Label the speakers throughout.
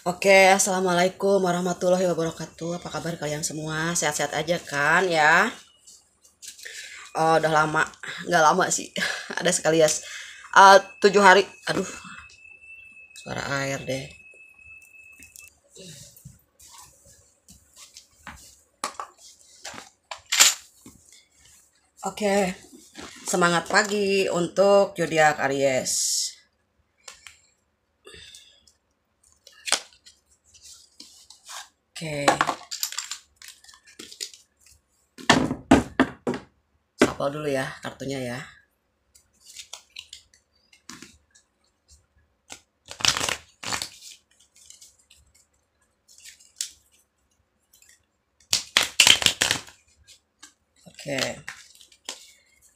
Speaker 1: Oke, assalamualaikum warahmatullahi wabarakatuh. Apa kabar kalian semua? Sehat-sehat aja kan ya? Oh, udah lama, nggak lama sih. Ada sekali ya. 7 hari. Aduh, suara air deh. Oke, semangat pagi untuk zodiak Aries. Oke, sapa dulu ya kartunya ya. Oke,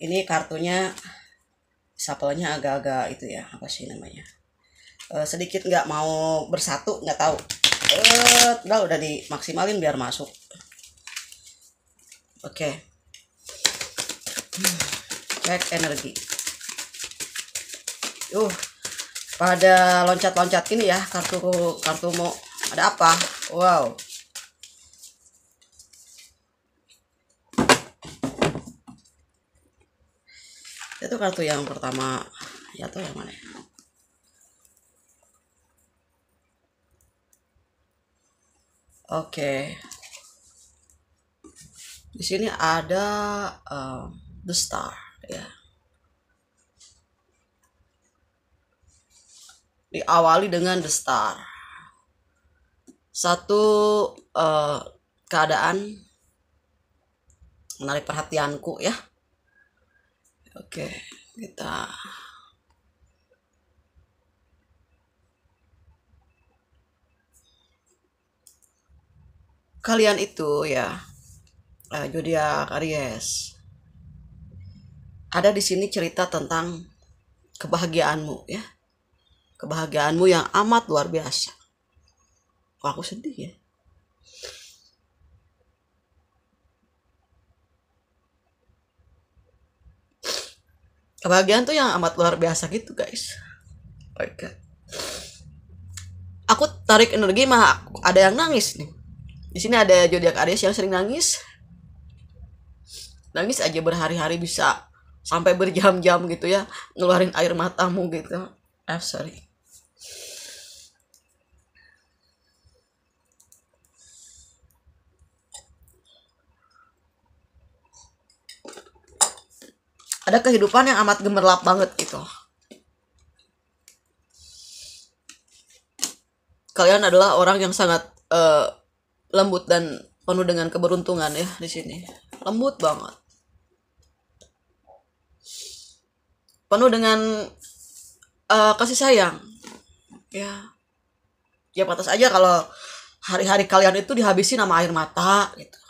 Speaker 1: ini kartunya sapelnya agak-agak itu ya, apa sih namanya? Sedikit nggak mau bersatu, nggak tahu. Udah dimaksimalin biar masuk. Oke, cek energi. Pada loncat-loncat gini ya kartumu. Ada apa? Wow. Itu kartu yang pertama ya tuh yang mana ya? Oke. Di sini ada the star ya. Diawali dengan the star. Satu keadaan menarik perhatianku ya. Oke, kita kalian itu ya, zodiak Aries. Ada di sini cerita tentang kebahagiaanmu ya. Kebahagiaanmu yang amat luar biasa. Kok aku sedih ya? Kebahagiaan tuh yang amat luar biasa gitu guys. Oke. Aku tarik energi mah ada yang nangis nih. Di sini ada zodiak Aries yang sering nangis. Nangis aja berhari-hari, bisa sampai berjam-jam gitu ya, ngeluarin air matamu gitu. Sorry. Ada kehidupan yang amat gemerlap banget gitu. Kalian adalah orang yang sangat lembut dan penuh dengan keberuntungan ya di sini. Lembut banget. Penuh dengan kasih sayang. Ya. Ya pantas aja kalau hari-hari kalian itu dihabisin sama air mata gitu.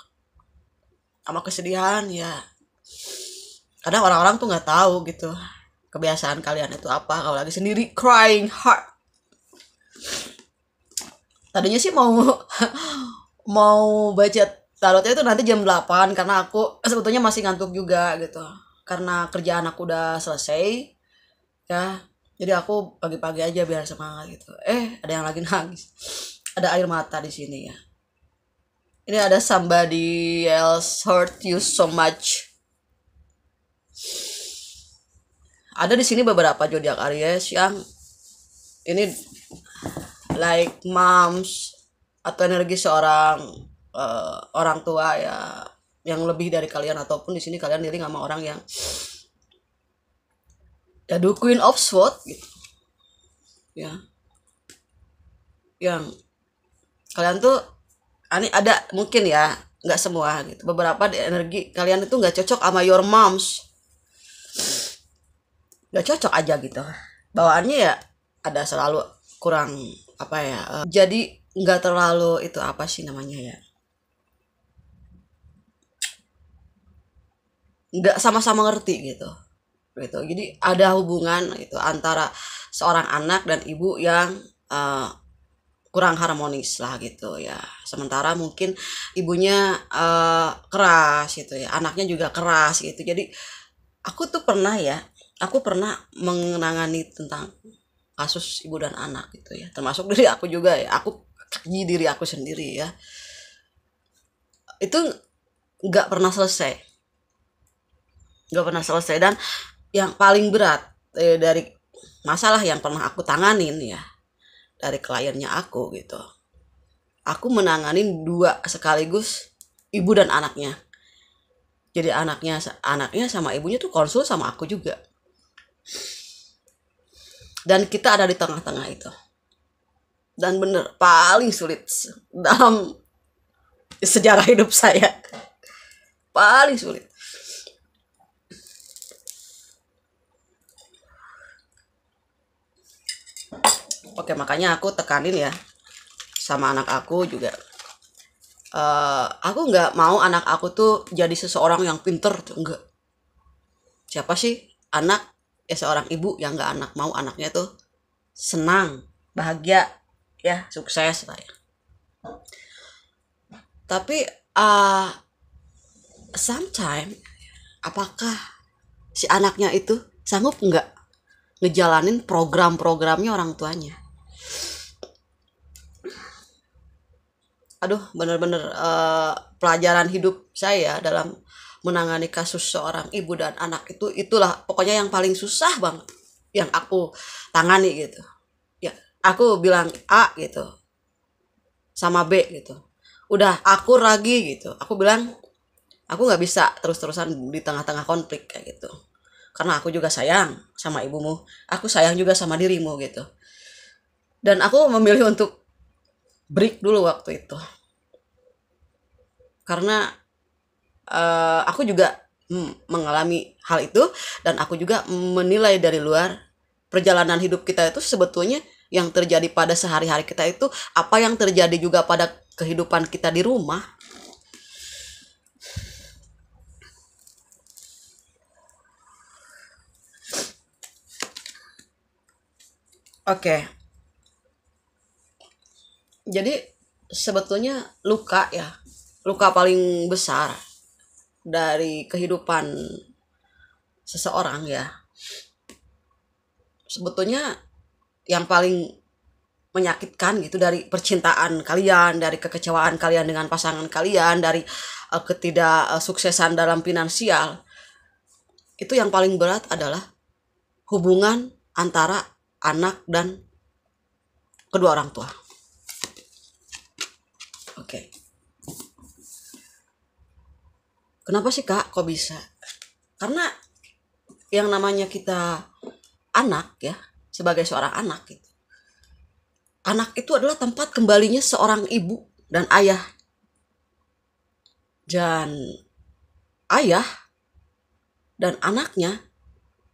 Speaker 1: Sama kesedihan ya. Kadang orang-orang tuh nggak tahu gitu kebiasaan kalian itu apa kalau lagi sendiri crying heart. Tadinya sih mau mau baca tarotnya itu nanti jam 8 karena aku sebetulnya masih ngantuk juga gitu. Karena kerjaan aku udah selesai ya. Jadi aku pagi-pagi aja biar semangat gitu. Ada yang lagi nangis. Ada air mata di sini ya. Ini ada somebody else hurt you so much. Ada di sini beberapa zodiak Aries yang ini like moms atau energi seorang orang tua ya, yang lebih dari kalian, ataupun di sini kalian diri sama orang yang ya the Queen of Swords gitu ya, yang kalian tuh ini ada mungkin ya, nggak semua gitu, beberapa di energi kalian itu nggak cocok sama your moms, nggak cocok aja gitu bawaannya ya, ada selalu kurang apa ya, jadi nggak terlalu itu apa sih namanya ya, nggak sama-sama ngerti gitu jadi ada hubungan gitu antara seorang anak dan ibu yang uh, kurang harmonis lah gitu ya, sementara mungkin ibunya keras gitu ya, anaknya juga keras gitu. Jadi aku pernah mengenangani tentang kasus ibu dan anak gitu ya, termasuk diri aku juga ya, aku kaji diri aku sendiri ya, itu nggak pernah selesai, dan yang paling berat dari masalah yang pernah aku tanganin ya dari kliennya aku gitu, aku menanganin dua sekaligus, ibu dan anaknya. Jadi anaknya sama ibunya tuh konsul sama aku juga, dan kita ada di tengah-tengah itu, dan bener paling sulit dalam sejarah hidup saya, paling sulit. Oke, makanya aku tekanin ya sama anak aku juga. Aku nggak mau anak aku tuh jadi seseorang yang pinter tuh, enggak. Siapa sih anak seorang ibu yang nggak mau anaknya tuh senang, bahagia, ya sukses lah ya. Tapi sometimes apakah si anaknya itu sanggup nggak ngejalanin program-programnya orang tuanya? Aduh, bener-bener pelajaran hidup saya dalam menangani kasus seorang ibu dan anak itulah pokoknya yang paling susah banget yang aku tangani gitu. Ya, aku bilang A gitu sama B gitu. Udah aku lagi gitu. Aku bilang aku nggak bisa terus-terusan di tengah-tengah konflik kayak gitu. Karena aku juga sayang sama ibumu, aku sayang juga sama dirimu gitu. Dan aku memilih untuk break dulu waktu itu, karena aku juga mengalami hal itu, dan aku juga menilai dari luar perjalanan hidup kita itu sebetulnya yang terjadi pada sehari-hari kita itu apa yang terjadi juga pada kehidupan kita di rumah. Oke, jadi sebetulnya luka paling besar dari kehidupan seseorang ya, sebetulnya yang paling menyakitkan gitu dari percintaan kalian, dari kekecewaan kalian dengan pasangan kalian, dari ketidaksuksesan dalam finansial, itu yang paling berat adalah hubungan antara anak dan kedua orang tua. Oke. Kenapa sih Kak? Kok bisa? Karena yang namanya kita anak ya, sebagai seorang anak gitu. Anak itu adalah tempat kembalinya seorang ibu dan ayah. Dan ayah dan anaknya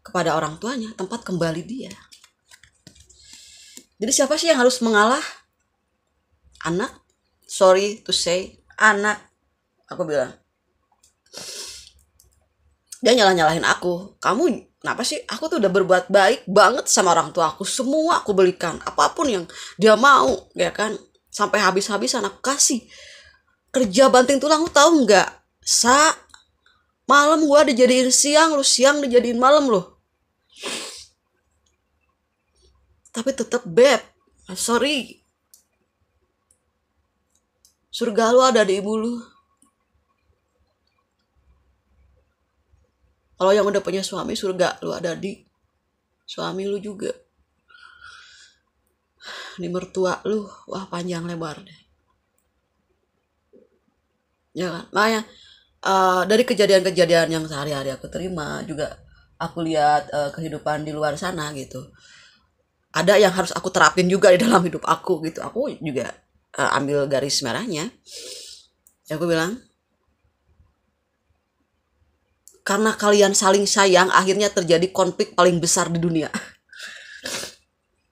Speaker 1: kepada orang tuanya tempat kembali dia. Jadi siapa sih yang harus mengalah? Anak. Sorry to say, anak. Aku bilang. Dia nyalahin aku. Kamu kenapa sih? Aku tuh udah berbuat baik banget sama orang tua aku. Semua aku belikan. Apapun yang dia mau. Ya kan? Sampai habis-habisan aku kasih. Kerja banting tulang, lu tahu nggak? Malam gua dijadiin siang, lu siang dijadiin malam lu. Tapi tetap beb. Sorry. Surga lu ada di ibu lu. Kalau yang udah punya suami, surga lu ada di suami lu juga. Di mertua lu, wah panjang lebar deh. Ya kan? Makanya dari kejadian-kejadian yang sehari-hari aku terima, juga aku lihat kehidupan di luar sana gitu. Ada yang harus aku terapin juga di dalam hidup aku gitu. Aku juga ambil garis merahnya. Ya aku bilang, karena kalian saling sayang, akhirnya terjadi konflik paling besar di dunia.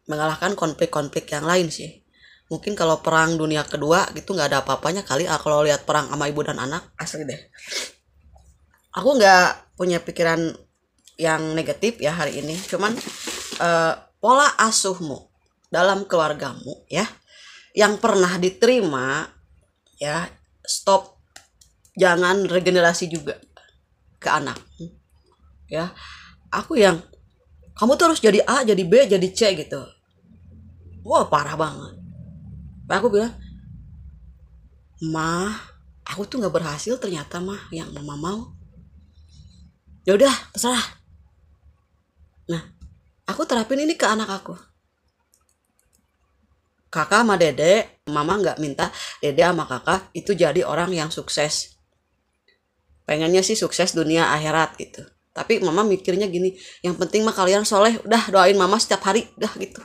Speaker 1: Mengalahkan konflik-konflik yang lain sih. Mungkin kalau perang dunia kedua gitu nggak ada apa-apanya kali. Kalau lihat perang sama ibu dan anak, asli deh. Aku nggak punya pikiran yang negatif ya hari ini. Cuman pola asuhmu dalam keluargamu ya, yang pernah diterima ya, stop. Jangan regenerasi juga ke anak ya. Aku yang kamu tuh harus jadi A, jadi B, jadi C gitu. Wah parah banget. Aku bilang, mah aku tuh nggak berhasil ternyata mah yang mama mau. Ya udah terserah. Nah aku terapin ini ke anak aku. Kakak sama dede, mama nggak minta dede sama kakak itu jadi orang yang sukses. Pengennya sih sukses dunia akhirat gitu. Tapi mama mikirnya gini, yang penting mah kalian soleh, udah doain mama setiap hari, udah gitu.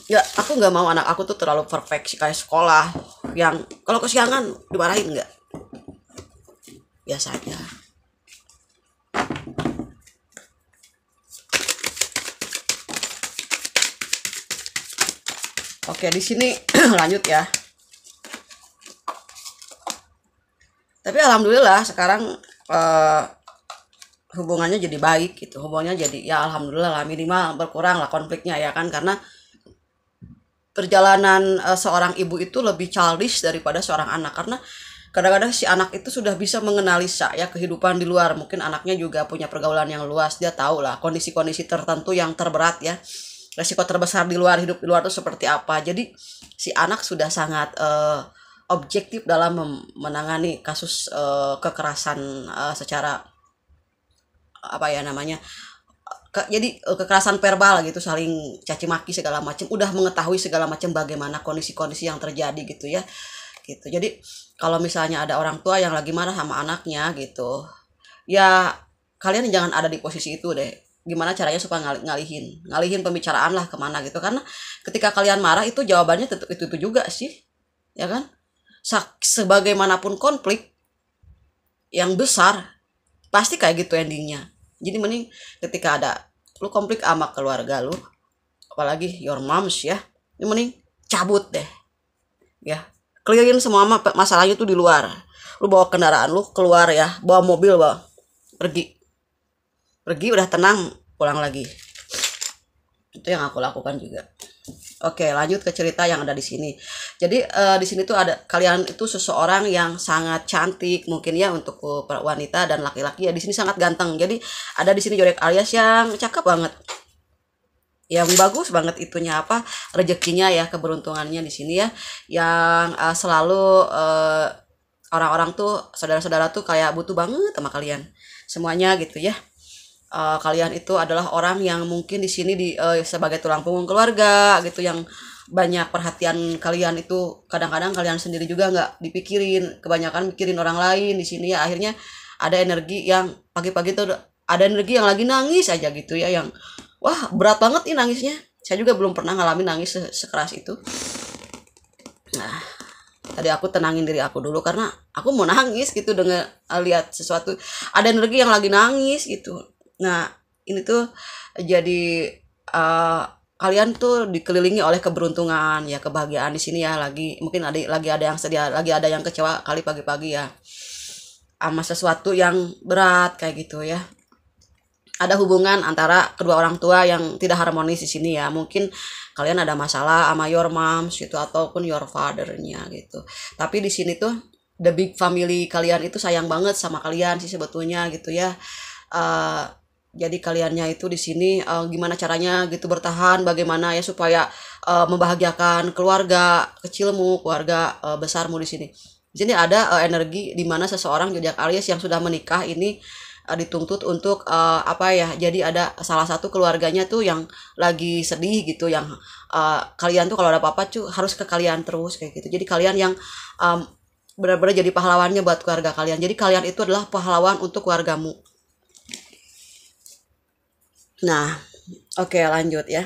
Speaker 1: Ya aku nggak mau anak aku tuh terlalu perfect kayak sekolah yang kalau kesiangan dimarahin, nggak, biasa aja. Oke di sini lanjut ya. Tapi alhamdulillah sekarang eh, hubungannya jadi baik gitu, hubungannya jadi ya alhamdulillah lah, minimal berkurang lah konfliknya ya kan, karena perjalanan seorang ibu itu lebih childish daripada seorang anak, karena kadang-kadang si anak itu sudah bisa mengenali ya kehidupan di luar, mungkin anaknya juga punya pergaulan yang luas, dia tahu lah kondisi-kondisi tertentu yang terberat ya, resiko terbesar di luar, hidup di luar itu seperti apa. Jadi si anak sudah sangat objektif dalam menangani kasus kekerasan secara apa ya namanya, jadi kekerasan verbal gitu, saling caci maki segala macam, udah mengetahui segala macam bagaimana kondisi-kondisi yang terjadi gitu ya gitu. Jadi kalau misalnya ada orang tua yang lagi marah sama anaknya gitu, ya kalian jangan ada di posisi itu deh, gimana caranya supaya ngalihin pembicaraan lah kemana gitu, karena ketika kalian marah itu jawabannya tetap itu juga sih ya kan. Sebagaimanapun konflik yang besar pasti kayak gitu endingnya. Jadi mending ketika ada lu konflik sama keluarga lu, apalagi your moms ya, ini mending cabut deh ya, clearin semua masalahnya tuh di luar. Lu bawa kendaraan lu keluar ya, bawa mobil, bawa pergi udah tenang, pulang lagi. Itu yang aku lakukan juga. Oke, lanjut ke cerita yang ada di sini. Jadi di sini tuh ada, kalian itu seseorang yang sangat cantik mungkin ya untuk wanita dan laki-laki ya, di sini sangat ganteng. Jadi ada di sini zodiak Aries yang cakep banget. Yang bagus banget itunya apa, rezekinya ya, keberuntungannya di sini ya, yang selalu orang-orang tuh, saudara-saudara tuh kayak butuh banget sama kalian semuanya gitu ya. Kalian itu adalah orang yang mungkin di sini sebagai tulang punggung keluarga gitu, yang banyak perhatian kalian itu kadang-kadang kalian sendiri juga nggak dipikirin, kebanyakan mikirin orang lain di sini ya. Akhirnya ada energi yang pagi-pagi tuh ada energi yang lagi nangis aja gitu ya, yang wah berat banget nih nangisnya. Saya juga belum pernah ngalamin nangis sekeras itu. Nah tadi aku tenangin diri aku dulu karena aku mau nangis gitu dengan lihat sesuatu, ada energi yang lagi nangis gitu. Nah ini tuh jadi kalian tuh dikelilingi oleh keberuntungan ya, kebahagiaan di sini ya. Lagi mungkin lagi ada yang sedih, lagi ada yang kecewa kali pagi-pagi ya sama sesuatu yang berat kayak gitu ya. Ada hubungan antara kedua orang tua yang tidak harmonis di sini ya. Mungkin kalian ada masalah sama your moms gitu ataupun your fathernya gitu. Tapi di sini tuh the big family kalian itu sayang banget sama kalian sih sebetulnya gitu ya. Jadi kaliannya itu di sini gimana caranya gitu bertahan, bagaimana ya supaya membahagiakan keluarga kecilmu, keluarga besarmu di sini. Di sini ada energi di mana seseorang zodiak Aries yang sudah menikah ini dituntut untuk apa ya? Jadi ada salah satu keluarganya tuh yang lagi sedih gitu, yang kalian tuh kalau ada apa-apa tuh harus ke kalian terus kayak gitu. Jadi kalian yang benar-benar jadi pahlawannya buat keluarga kalian. Jadi kalian itu adalah pahlawan untuk keluargamu. Nah, oke lanjut ya.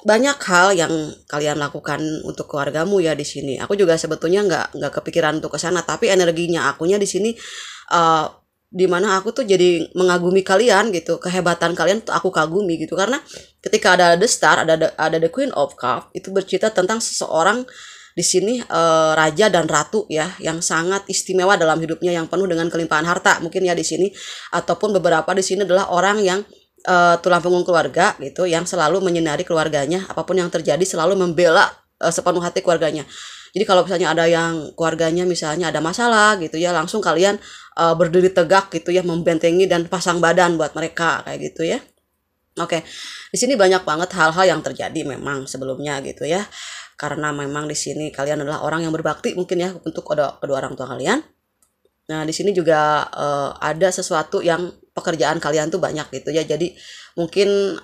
Speaker 1: Banyak hal yang kalian lakukan untuk keluargamu ya di sini. Aku juga sebetulnya nggak kepikiran untuk ke sana, tapi energinya akunya di sini di mana aku tuh jadi mengagumi kalian gitu, kehebatan kalian tuh aku kagumi gitu, karena ketika ada the star, ada the Queen of Cups, itu bercerita tentang seseorang di sini raja dan ratu ya, yang sangat istimewa dalam hidupnya, yang penuh dengan kelimpahan harta mungkin ya di sini, ataupun beberapa di sini adalah orang yang tulang punggung keluarga gitu, yang selalu menyinari keluarganya, apapun yang terjadi selalu membela sepenuh hati keluarganya. Jadi kalau misalnya ada yang keluarganya misalnya ada masalah gitu ya, langsung kalian berdiri tegak gitu ya, membentengi dan pasang badan buat mereka kayak gitu ya. Oke, di sini banyak banget hal-hal yang terjadi memang sebelumnya gitu ya. Karena memang di sini kalian adalah orang yang berbakti mungkin ya untuk kedua orang tua kalian. Nah, di sini juga ada sesuatu yang pekerjaan kalian tuh banyak gitu ya. Jadi mungkin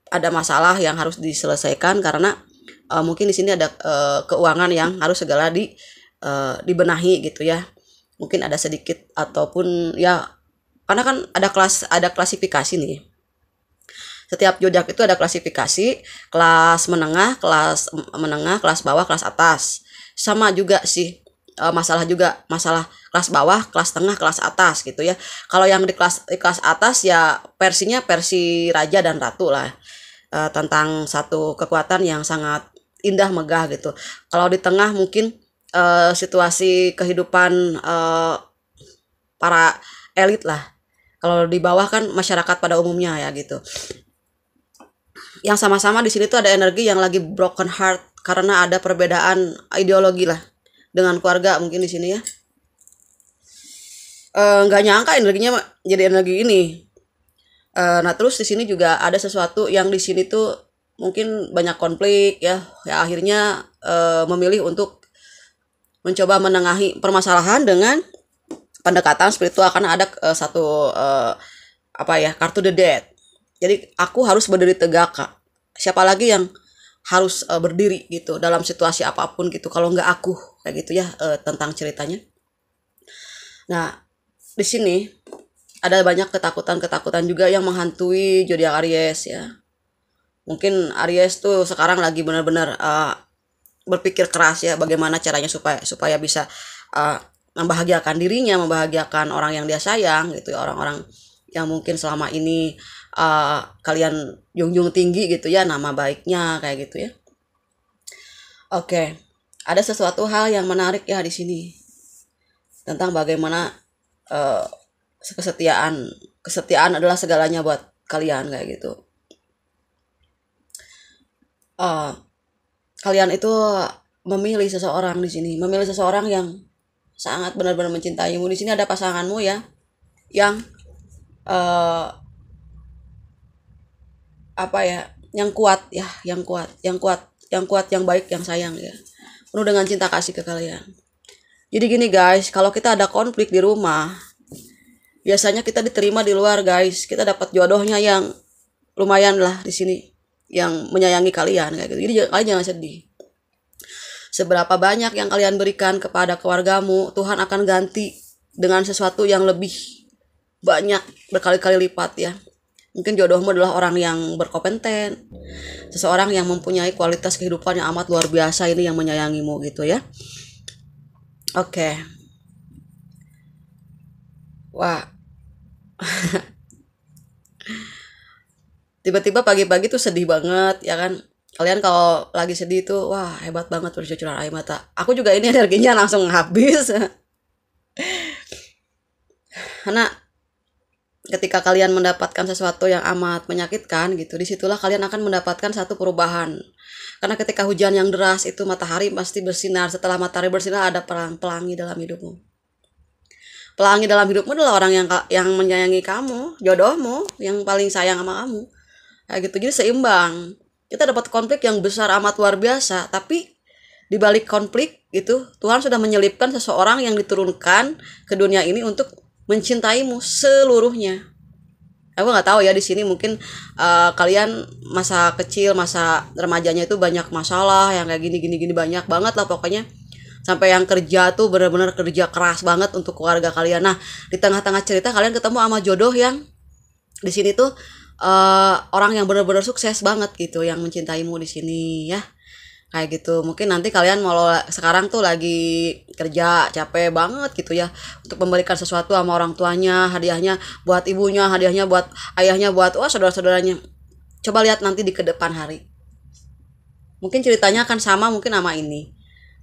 Speaker 1: ada masalah yang harus diselesaikan karena mungkin di sini ada keuangan yang harus segera dibenahi gitu ya. Mungkin ada sedikit ataupun ya, karena kan ada klasifikasi nih. Setiap zodiak itu ada klasifikasi, kelas menengah, kelas bawah, kelas atas. Sama juga sih masalah kelas bawah, kelas tengah, kelas atas gitu ya. Kalau yang di kelas atas ya versinya versi raja dan ratu lah. Tentang satu kekuatan yang sangat indah megah gitu. Kalau di tengah mungkin situasi kehidupan para elit lah. Kalau di bawah kan masyarakat pada umumnya ya gitu. Yang sama-sama di sini tuh ada energi yang lagi broken heart karena ada perbedaan ideologi lah dengan keluarga mungkin di sini ya. Nggak nyangka energinya jadi energi ini. Nah terus di sini juga ada sesuatu yang di sini tuh mungkin banyak konflik ya akhirnya memilih untuk mencoba menengahi permasalahan dengan pendekatan spiritual karena ada satu kartu the dead. Jadi aku harus berdiri tegak, Kak. Siapa lagi yang harus berdiri gitu dalam situasi apapun gitu kalau nggak aku kayak gitu ya tentang ceritanya. Nah di sini ada banyak ketakutan juga yang menghantui zodiak Aries ya. Mungkin Aries tuh sekarang lagi benar-benar berpikir keras ya bagaimana caranya supaya bisa membahagiakan dirinya, membahagiakan orang yang dia sayang gitu ya, orang-orang yang mungkin selama ini kalian junjung tinggi gitu ya nama baiknya kayak gitu ya. Oke, ada sesuatu hal yang menarik ya di sini tentang bagaimana kesetiaan adalah segalanya buat kalian kayak gitu. Kalian itu memilih seseorang di sini, memilih seseorang yang sangat benar-benar mencintaimu. Di sini ada pasanganmu ya yang yang kuat ya, yang baik, yang sayang ya, penuh dengan cinta kasih ke kalian. Jadi gini guys, kalau kita ada konflik di rumah, biasanya kita diterima di luar guys, kita dapat jodohnya yang lumayan lah di sini, yang menyayangi kalian kayak gitu. Jadi kalian jangan sedih. Seberapa banyak yang kalian berikan kepada keluargamu, Tuhan akan ganti dengan sesuatu yang lebih banyak, berkali-kali lipat ya. Mungkin jodohmu adalah orang yang berkompeten, seseorang yang mempunyai kualitas kehidupan yang amat luar biasa ini yang menyayangimu gitu ya. Oke. Wah. Tiba-tiba pagi-pagi tuh sedih banget ya kan. Kalian kalau lagi sedih tuh wah hebat banget bercucuran air mata. Aku juga ini energinya langsung habis. Karena ketika kalian mendapatkan sesuatu yang amat menyakitkan gitu, disitulah kalian akan mendapatkan satu perubahan. Karena ketika hujan yang deras itu matahari pasti bersinar. Setelah matahari bersinar ada pelangi dalam hidupmu. Pelangi dalam hidupmu adalah orang yang menyayangi kamu, jodohmu, yang paling sayang sama kamu. Kayak gitu, jadi seimbang. Kita dapat konflik yang besar amat luar biasa, tapi di balik konflik itu Tuhan sudah menyelipkan seseorang yang diturunkan ke dunia ini untuk mencintaimu seluruhnya. Aku nggak tahu ya di sini mungkin kalian masa kecil, masa remajanya itu banyak masalah yang kayak gini banyak banget lah pokoknya. Sampai yang kerja tuh benar-benar kerja keras banget untuk keluarga kalian. Nah, di tengah-tengah cerita kalian ketemu sama jodoh yang di sini tuh orang yang benar-benar sukses banget gitu, yang mencintaimu di sini ya. Kayak gitu. Mungkin nanti kalian mau sekarang tuh lagi kerja capek banget gitu ya untuk memberikan sesuatu sama orang tuanya, hadiahnya buat ibunya, hadiahnya buat ayahnya, buat saudara-saudaranya. Coba lihat nanti di kedepan hari. Mungkin ceritanya akan sama mungkin sama ini.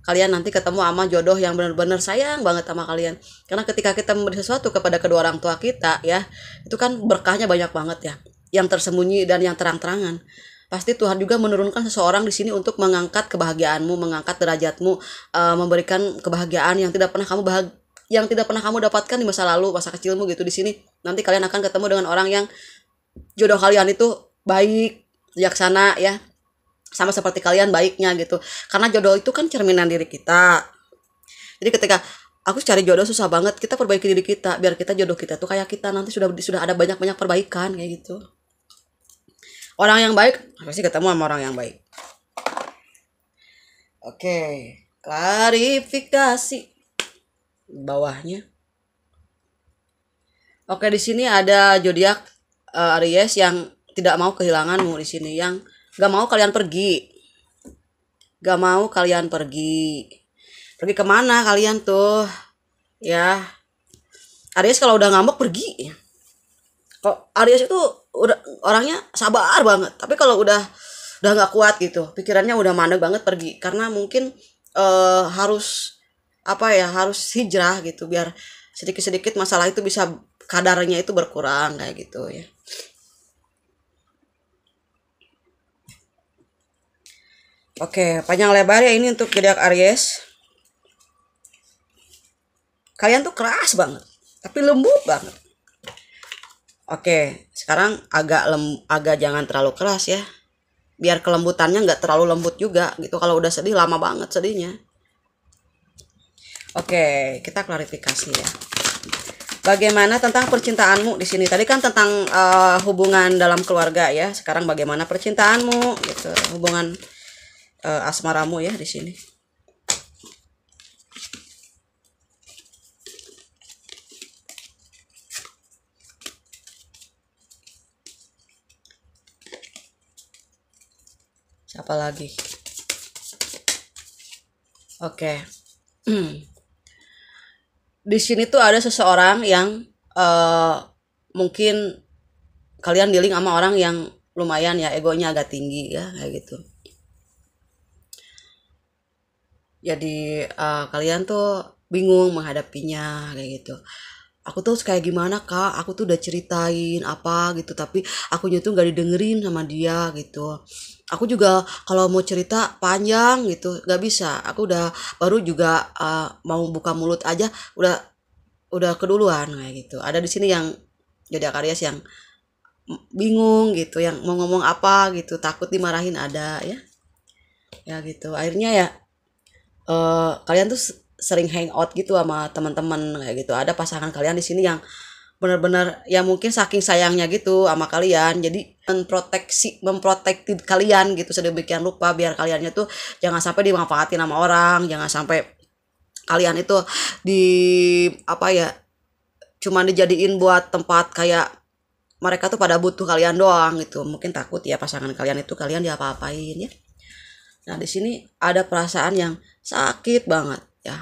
Speaker 1: Kalian nanti ketemu sama jodoh yang benar-benar sayang banget sama kalian. Karena ketika kita memberi sesuatu kepada kedua orang tua kita ya, itu kan berkahnya banyak banget ya. Yang tersembunyi dan yang terang-terangan. Pasti Tuhan juga menurunkan seseorang di sini untuk mengangkat kebahagiaanmu, mengangkat derajatmu, memberikan kebahagiaan yang tidak pernah kamu dapatkan di masa lalu, masa kecilmu gitu. Di sini nanti kalian akan ketemu dengan orang yang jodoh kalian itu baik, bijaksana ya, sama seperti kalian baiknya gitu. Karena jodoh itu kan cerminan diri kita. Jadi ketika aku cari jodoh susah banget, kita perbaiki diri kita biar kita jodoh kita tuh kayak kita nanti sudah ada banyak perbaikan kayak gitu. Orang yang baik pasti ketemu sama orang yang baik. Oke, klarifikasi bawahnya. Oke, di sini ada zodiak Aries yang tidak mau kehilanganmu di sini, yang gak mau kalian pergi. Gak mau kalian pergi. Pergi kemana kalian tuh? Ya, Aries kalau udah ngambek pergi. Kok Aries itu udah orangnya sabar banget, tapi kalau udah nggak kuat gitu, pikirannya udah mandek banget pergi, karena mungkin harus harus hijrah gitu biar sedikit-sedikit masalah itu bisa kadarnya itu berkurang kayak gitu ya. Oke, panjang lebar ya ini untuk zodiak Aries. Kalian tuh keras banget, tapi lembut banget. Oke, sekarang agak jangan terlalu keras ya. Biar kelembutannya nggak terlalu lembut juga gitu. Kalau udah sedih lama banget sedihnya. Oke, kita klarifikasi ya. Bagaimana tentang percintaanmu di sini? Tadi kan tentang hubungan dalam keluarga ya. Sekarang bagaimana percintaanmu gitu, hubungan asmaramu ya di sini. Siapa lagi? Oke. Di sini tuh ada seseorang yang mungkin kalian dealing sama orang yang lumayan ya egonya agak tinggi ya kayak gitu. Jadi kalian tuh bingung menghadapinya kayak gitu. Aku tuh kayak gimana kak, aku tuh udah ceritain apa gitu, tapi akunya tuh gak didengerin sama dia gitu. Aku juga kalau mau cerita panjang gitu gak bisa, aku udah baru juga mau buka mulut aja udah keduluan kayak gitu. Ada di sini yang jadi Aries yang bingung gitu, yang mau ngomong apa gitu, takut dimarahin ada ya gitu. Akhirnya ya kalian tuh sering hangout gitu sama teman-teman kayak gitu. Ada pasangan kalian di sini yang benar-benar ya mungkin saking sayangnya gitu sama kalian, jadi memprotektif kalian gitu sedemikian rupa biar kaliannya tuh jangan sampai dimanfaatin sama orang, jangan sampai kalian itu di cuma dijadiin buat tempat kayak mereka tuh pada butuh kalian doang gitu. Mungkin takut ya pasangan kalian itu kalian diapa-apain ya. Nah, di sini ada perasaan yang sakit banget ya.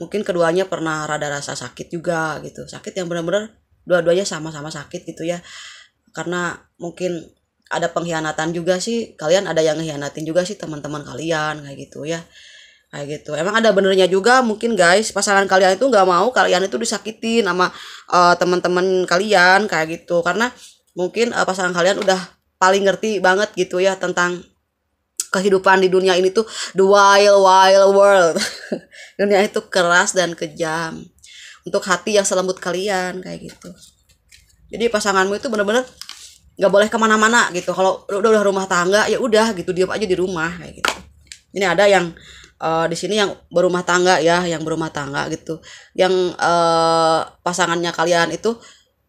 Speaker 1: Mungkin keduanya pernah rada rasa sakit juga gitu. Sakit yang benar-benar dua-duanya sama-sama sakit gitu ya. Karena mungkin ada pengkhianatan juga sih. Kalian ada yang ngehianatin juga sih teman-teman kalian kayak gitu ya. Kayak gitu. Emang ada benernya juga mungkin guys, pasangan kalian itu nggak mau kalian itu disakitin sama teman-teman kalian kayak gitu. Karena mungkin pasangan kalian udah paling ngerti banget gitu ya tentang kehidupan di dunia ini tuh the wild world. Dunia itu keras dan kejam untuk hati yang selembut kalian kayak gitu. Jadi pasanganmu itu benar-benar nggak boleh kemana-mana gitu. Kalau udah rumah tangga ya udah gitu, diam aja di rumah kayak gitu. Ini ada yang di sini yang berumah tangga ya, yang berumah tangga gitu, yang pasangannya kalian itu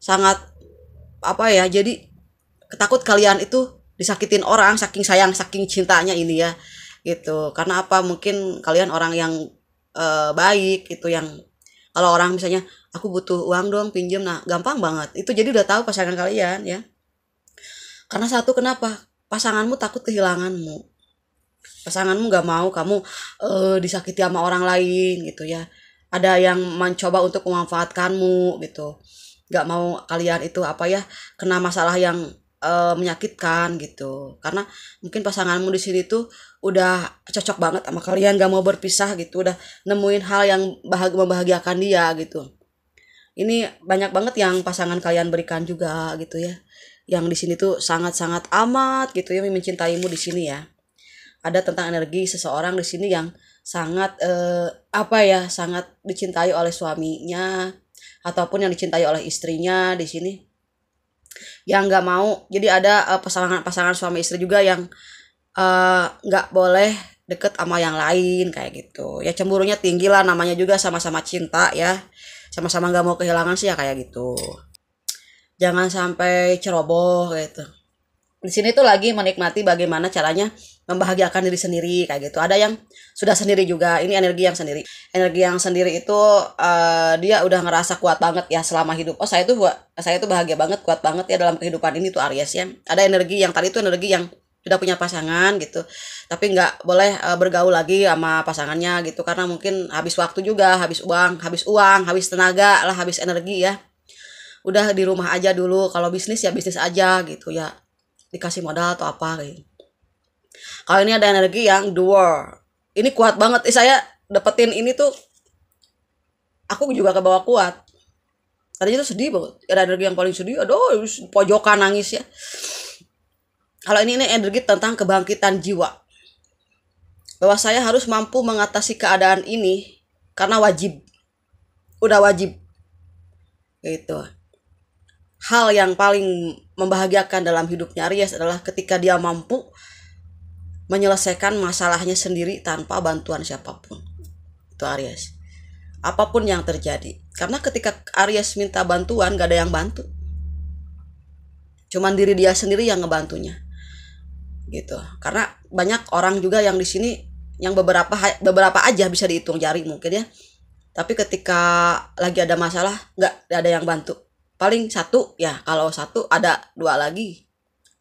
Speaker 1: sangat jadi ketakut kalian itu disakitin orang saking sayang saking cintanya ini ya gitu. Karena mungkin kalian orang yang baik itu, yang kalau orang misalnya aku butuh uang dong pinjem, nah gampang banget itu, jadi udah tahu pasangan kalian ya. Karena satu, kenapa pasanganmu takut kehilanganmu, pasanganmu nggak mau kamu disakiti sama orang lain gitu ya. Ada yang mencoba untuk memanfaatkanmu gitu, nggak mau kalian itu kena masalah yang menyakitkan gitu. Karena mungkin pasanganmu di sini tuh udah cocok banget sama kalian, gak mau berpisah gitu, udah nemuin hal yang membahagiakan dia gitu. Ini banyak banget yang pasangan kalian berikan juga gitu ya. yang di sini tuh sangat-sangat amat gitu ya mencintaimu di sini ya. Ada tentang energi seseorang di sini yang sangat apa ya, sangat dicintai oleh suaminya ataupun yang dicintai oleh istrinya di sini. Yang nggak mau, jadi ada pasangan suami istri juga yang nggak boleh deket sama yang lain kayak gitu. Ya cemburunya tinggi lah, namanya juga sama-sama cinta ya. Sama-sama nggak mau kehilangan sih ya kayak gitu. Jangan sampai ceroboh gitu. Di sini tuh lagi menikmati bagaimana caranya membahagiakan diri sendiri kayak gitu. Ada yang sudah sendiri juga. Ini energi yang sendiri. Energi yang sendiri itu dia udah ngerasa kuat banget ya selama hidup. Oh, saya tuh bahagia banget, kuat banget ya dalam kehidupan ini tuh Aries ya. Ada energi yang tadi tuh energi yang sudah punya pasangan gitu. Tapi nggak boleh bergaul lagi sama pasangannya gitu karena mungkin habis waktu juga, habis uang, habis tenaga lah, habis energi ya. Udah di rumah aja dulu, kalau bisnis ya bisnis aja gitu ya, dikasih modal atau apa gitu. Kalau ini ada energi yang the war, ini kuat banget. Saya dapetin ini tuh aku juga ke bawah kuat. Tadinya tuh sedih banget, ada energi yang paling sedih, aduh pojokan nangis ya. Kalau ini energi tentang kebangkitan jiwa, bahwa saya harus mampu mengatasi keadaan ini karena wajib, udah wajib gitu. Hal yang paling membahagiakan dalam hidupnya Aries adalah ketika dia mampu menyelesaikan masalahnya sendiri tanpa bantuan siapapun. Itu Aries. Apapun yang terjadi. Karena ketika Aries minta bantuan, gak ada yang bantu. Cuman diri dia sendiri yang ngebantunya. Gitu. Karena banyak orang juga yang di sini yang beberapa aja bisa dihitung jari mungkin ya. Tapi ketika lagi ada masalah, gak ada yang bantu. Paling satu ya, kalau satu ada dua lagi.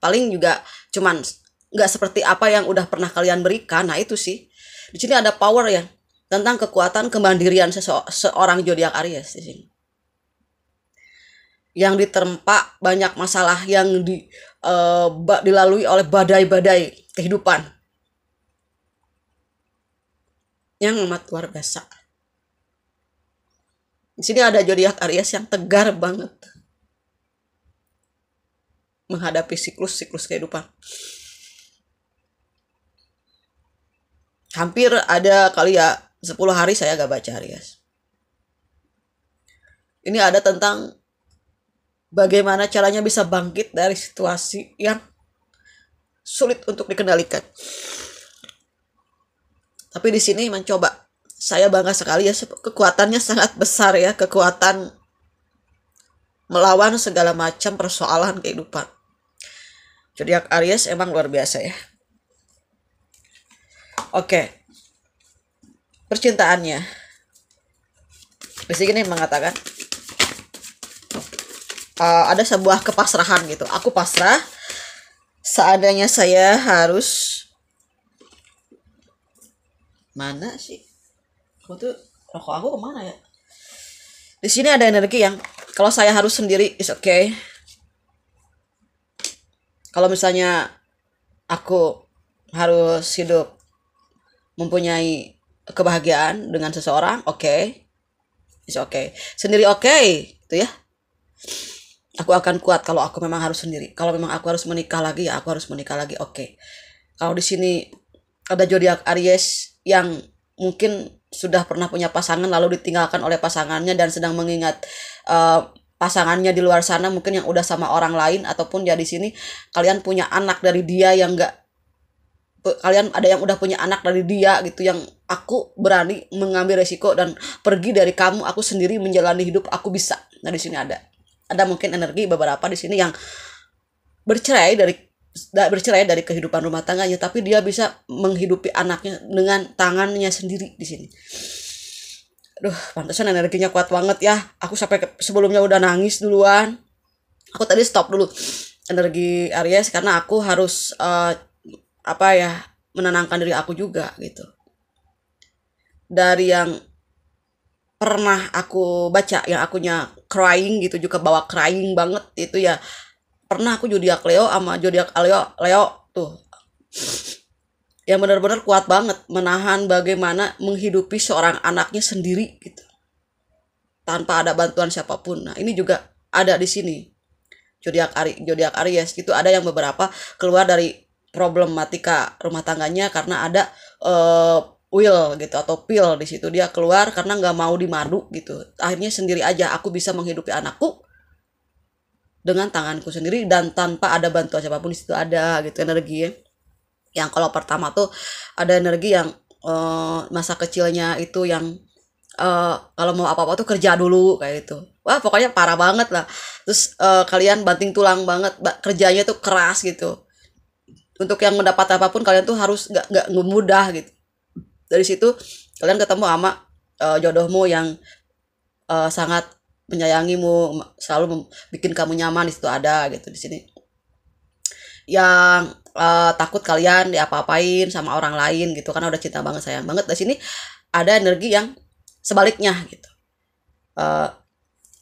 Speaker 1: Paling juga cuman nggak seperti apa yang udah pernah kalian berikan. Nah itu sih di sini ada power ya tentang kekuatan kemandirian seorang zodiak Aries di sini. Yang diterpa banyak masalah yang dilalui oleh badai-badai kehidupan yang amat luar biasa. Di sini ada zodiak Aries yang tegar banget menghadapi siklus kehidupan. Hampir ada kali ya 10 hari saya gak baca Aries. Ini ada tentang bagaimana caranya bisa bangkit dari situasi yang sulit untuk dikendalikan. Tapi di sini mencoba. Saya bangga sekali ya, kekuatannya sangat besar ya, kekuatan melawan segala macam persoalan kehidupan. Zodiak Aries emang luar biasa ya. Oke. Percintaannya. Di sini mengatakan ada sebuah kepasrahan gitu. Aku pasrah. Seandainya saya harus mana sih? Rokok aku kemana ya? Di sini ada energi yang kalau saya harus sendiri is okay. Kalau misalnya aku harus hidup mempunyai kebahagiaan dengan seseorang, okay. Is okay. Sendiri okay, gitu ya. Aku akan kuat kalau aku memang harus sendiri. Kalau memang aku harus menikah lagi, ya aku harus menikah lagi, okay. Kalau di sini ada zodiak Aries yang mungkin sudah pernah punya pasangan lalu ditinggalkan oleh pasangannya dan sedang mengingat pasangannya di luar sana mungkin yang udah sama orang lain, ataupun ya di sini kalian punya anak dari dia yang kalian ada yang udah punya anak dari dia gitu, yang aku berani mengambil resiko dan pergi dari kamu, aku sendiri menjalani hidup, aku bisa. Nah di sini ada mungkin energi beberapa di sini yang bercerai dari kehidupan rumah tangganya, tapi dia bisa menghidupi anaknya dengan tangannya sendiri di sini. Aduh, pantesan energinya kuat banget ya. Aku sampai sebelumnya udah nangis duluan. Aku tadi stop dulu energi Aries karena aku harus menenangkan diri aku juga gitu. Dari yang pernah aku baca yang akunya crying gitu, juga bawa crying banget itu ya. Pernah aku zodiak Leo sama zodiak Leo tuh yang benar-benar kuat banget menahan bagaimana menghidupi seorang anaknya sendiri gitu tanpa ada bantuan siapapun. Nah ini juga ada di sini zodiak Aries itu ada yang beberapa keluar dari problematika rumah tangganya karena ada will gitu atau pil di situ, dia keluar karena nggak mau dimadu gitu, akhirnya sendiri aja aku bisa menghidupi anakku dengan tanganku sendiri dan tanpa ada bantuan siapapun. Di situ ada gitu energi ya. Yang kalau pertama tuh ada energi yang masa kecilnya itu yang kalau mau apa-apa tuh kerja dulu kayak gitu. Wah pokoknya parah banget lah. Terus kalian banting tulang banget, kerjanya tuh keras gitu. Untuk yang mendapat apapun kalian tuh harus nggak mudah gitu. Dari situ kalian ketemu sama jodohmu yang sangat menyayangimu, selalu bikin kamu nyaman. Di situ ada gitu di sini. Yang takut kalian diapa-apain sama orang lain gitu karena udah cinta banget sayang banget. Di sini ada energi yang sebaliknya gitu.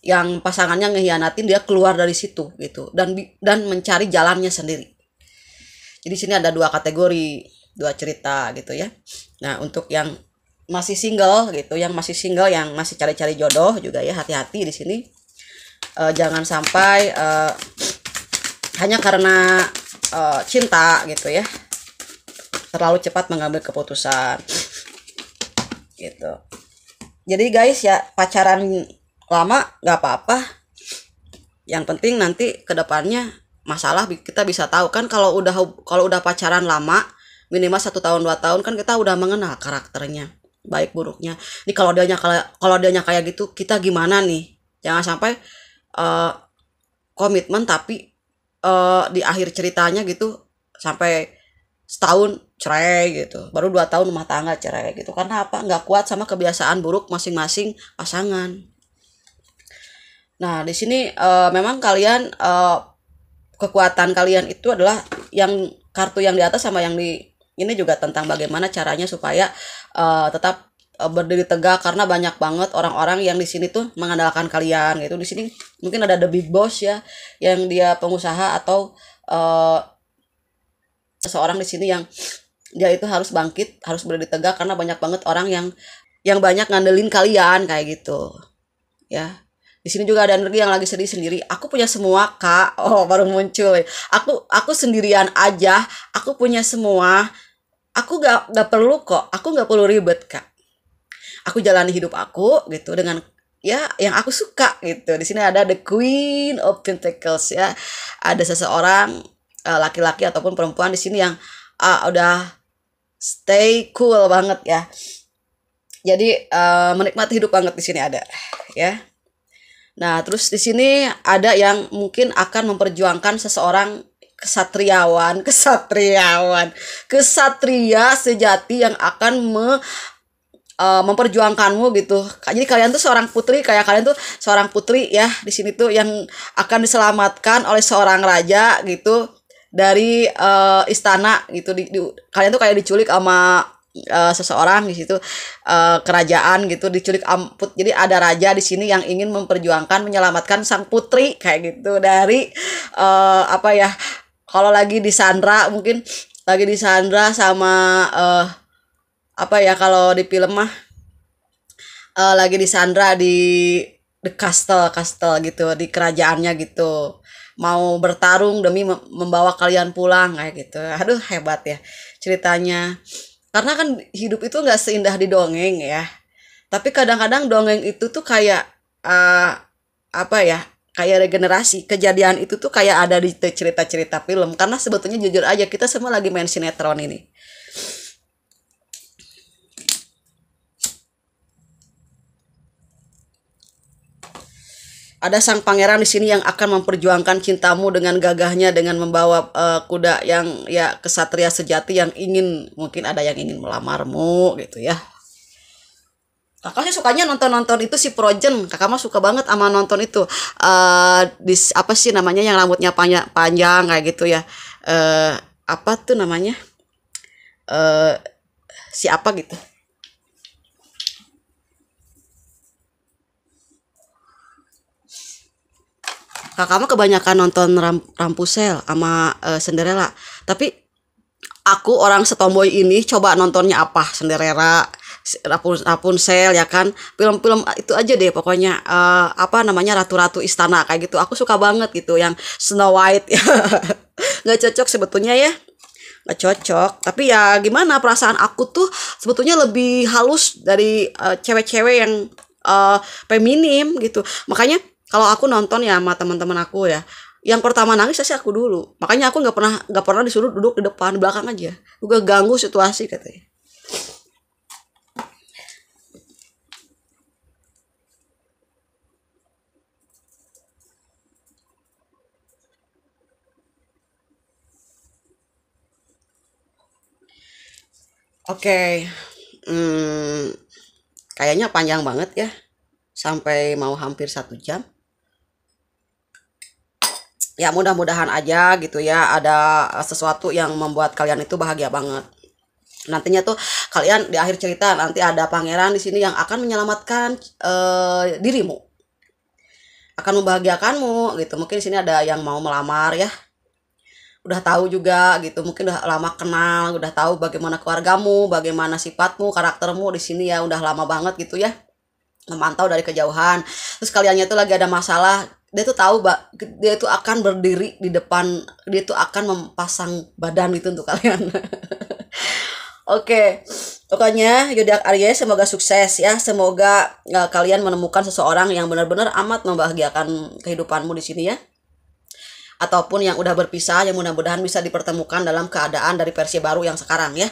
Speaker 1: Yang pasangannya ngehianatin, dia keluar dari situ gitu dan mencari jalannya sendiri. Jadi sini ada dua kategori, dua cerita gitu ya. Nah, untuk yang masih single gitu, yang masih cari-cari jodoh juga ya, hati-hati di sini. Jangan sampai hanya karena cinta gitu ya terlalu cepat mengambil keputusan gitu. Jadi guys ya, pacaran lama nggak apa-apa, yang penting nanti kedepannya masalah kita bisa tahu kan. Kalau udah pacaran lama minimal 1 tahun 2 tahun kan kita udah mengenal karakternya baik buruknya. Jadi kalau dianya kayak gitu, kita gimana nih? Jangan sampai komitmen tapi di akhir ceritanya gitu sampai setahun cerai gitu, baru 2 tahun rumah tangga cerai gitu. Karena apa? Nggak kuat sama kebiasaan buruk masing-masing pasangan. Nah di sini memang kalian kekuatan kalian itu adalah yang kartu yang di atas sama yang di ini juga tentang bagaimana caranya supaya tetap berdiri tegak, karena banyak banget orang-orang yang di sini tuh mengandalkan kalian gitu. Di sini mungkin ada the big boss ya, yang dia pengusaha atau seseorang di sini yang dia itu harus bangkit, harus berdiri tegak karena banyak banget orang yang banyak ngandelin kalian kayak gitu ya. Di sini juga ada energi yang lagi sedih sendiri. Aku punya semua kak. Oh baru muncul. Aku sendirian aja. Aku punya semua. Aku gak perlu kok. Aku gak perlu ribet kak. Aku jalani hidup aku gitu dengan ya yang aku suka gitu. Di sini ada the Queen of Pentacles ya. Ada seseorang laki-laki ataupun perempuan di sini yang udah stay cool banget ya. Jadi menikmati hidup banget di sini ada ya. Nah, terus di sini ada yang mungkin akan memperjuangkan seseorang kesatria sejati yang akan memperjuangkanmu gitu. Jadi kalian tuh seorang putri, kayak kalian tuh seorang putri ya di sini tuh yang akan diselamatkan oleh seorang raja gitu dari istana gitu. Kalian tuh kayak diculik sama seseorang di situ, kerajaan gitu, diculik amput. Jadi ada raja di sini yang ingin menyelamatkan sang putri kayak gitu dari apa ya, kalau lagi disandra, mungkin lagi disandra sama apa ya, kalau di film mah lagi disandra di castle gitu, di kerajaannya gitu, mau bertarung demi membawa kalian pulang kayak gitu. Aduh hebat ya ceritanya. Karena kan hidup itu nggak seindah di dongeng ya. Tapi kadang-kadang dongeng itu tuh kayak apa ya? Kayak regenerasi. Kejadian itu tuh kayak ada di cerita-cerita film. Karena sebetulnya jujur aja kita semua lagi main sinetron ini. Ada sang pangeran di sini yang akan memperjuangkan cintamu dengan gagahnya, dengan membawa kuda yang ya kesatria sejati yang mungkin ada yang ingin melamarmu gitu ya. Kakak sih sukanya nonton itu si Frozen. Kakak mah suka banget sama nonton itu. Apa sih namanya yang rambutnya panjang kayak gitu ya. Apa tuh namanya? Siapa gitu. Kakak mah kebanyakan nonton Rampusel sama Cinderella. Tapi aku orang setomboy ini coba nontonnya apa? Cinderella, Rapunzel ya kan, film-film itu aja deh pokoknya, apa namanya, ratu-ratu istana kayak gitu aku suka banget gitu, yang Snow White ya. Nggak cocok sebetulnya ya, nggak cocok, tapi ya gimana, perasaan aku tuh sebetulnya lebih halus dari cewek-cewek yang eh, feminim gitu. Makanya kalau aku nonton ya sama teman-teman aku ya, yang pertama nangis sih aku dulu, makanya aku nggak pernah disuruh duduk di depan, di belakang aja, juga ganggu situasi katanya. Oke, hmm, kayaknya panjang banget ya, sampai mau hampir 1 jam. Ya mudah-mudahan aja gitu ya, ada sesuatu yang membuat kalian itu bahagia banget. Nantinya tuh kalian di akhir cerita nanti ada pangeran di sini yang akan menyelamatkan dirimu, akan membahagiakanmu gitu. Mungkin di sini ada yang mau melamar ya, udah tahu juga gitu, mungkin udah lama kenal, udah tahu bagaimana keluargamu, bagaimana sifatmu, karaktermu di sini ya, udah lama banget gitu ya, memantau dari kejauhan. Terus kaliannya tuh lagi ada masalah, dia tuh tahu dia tuh akan berdiri di depan, dia tuh akan mempasang badan itu untuk kalian. Oke, pokoknya Yodiak Aries semoga sukses ya. Semoga kalian menemukan seseorang yang benar-benar amat membahagiakan kehidupanmu di sini ya. Ataupun yang udah berpisah, yang mudah-mudahan bisa dipertemukan dalam keadaan dari versi baru yang sekarang ya.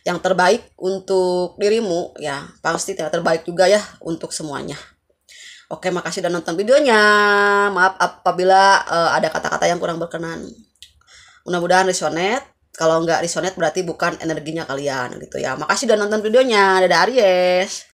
Speaker 1: Yang terbaik untuk dirimu ya, pasti yang terbaik juga ya untuk semuanya. Oke, makasih udah nonton videonya. Maaf apabila ada kata-kata yang kurang berkenan. Mudah-mudahan resonate. Kalau nggak resonate berarti bukan energinya kalian gitu ya. Makasih udah nonton videonya. Dadah Aries.